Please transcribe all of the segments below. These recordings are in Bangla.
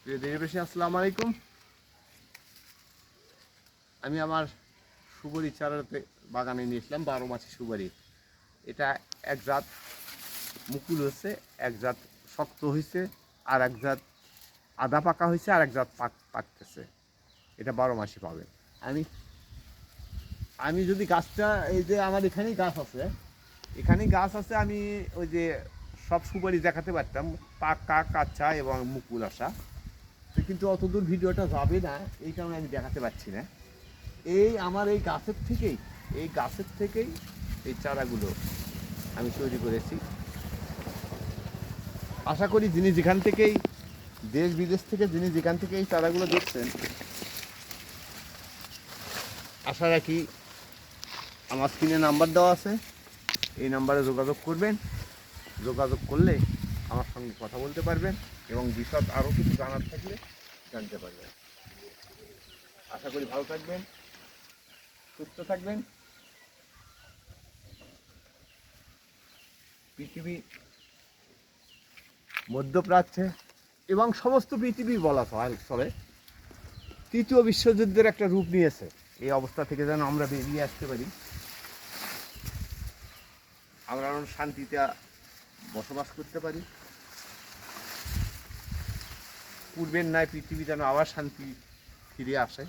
প্রিয় দেশবাসী, আসসালামু আলাইকুম। আমি আমার সুপারি চারাতে বাগানে নিয়েছিলাম 12 মাছি সুপারি। এটা এক জাত মুকুল হয়েছে, এক জাত শক্ত হয়েছে, আর এক জাত আধা পাকা হয়েছে, আর এক জাত পাকতেছে। এটা 12 মাসি পাবেন। আমি আমি যদি গাছটা, এই যে আমার এখানেই গাছ আছে, আমি ওই যে সব সুপারি দেখাতে পারতাম, পাকা, কাঁচা এবং মুকুল আসা, কিন্তু অতদূর ভিডিওটা যাবে না, এই কারণে আমি দেখাতে পারছি না। আমার এই গাছের থেকেই এই চারাগুলো আমি তৈরি করেছি। আশা করি যিনি যেখান থেকেই, দেশ বিদেশ থেকে যিনি যেখান থেকে এই চারাগুলো দেখছেন, আশা রাখি আমার স্ক্রিনে নাম্বার দেওয়া আছে, এই নাম্বারে যোগাযোগ করবেন। যোগাযোগ করলে আমার সঙ্গে কথা বলতে পারবেন এবং বিশদ আরও কিছু জানার থাকলে জানতে পারবেন। আশা করি ভালো থাকবেন, সুস্থ থাকবেন। পৃথিবী, মধ্যপ্রাচ্যে এবং সমস্ত পৃথিবী বলা চলে তৃতীয় বিশ্বযুদ্ধের একটা রূপ নিয়েছে। এই অবস্থা থেকে যেন আমরা বেরিয়ে আসতে পারি, আমরা শান্তিতে বসবাস করতে পারি, পূর্বের ন্যায় পৃথিবী যেন আবার শান্তি ফিরে আসে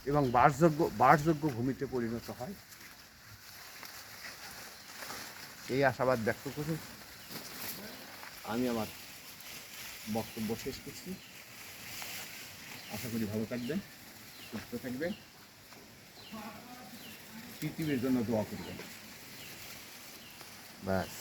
এবং বাসযোগ্য ভূমিতে পরিণত হয়, এই আশাবাদ ব্যক্ত করে আমি আমার বক্তব্য শেষ করছি। আশা করি ভালো থাকবেন, সুস্থ থাকবেন, পৃথিবীর জন্য দোয়া করবেন। ব্যাস।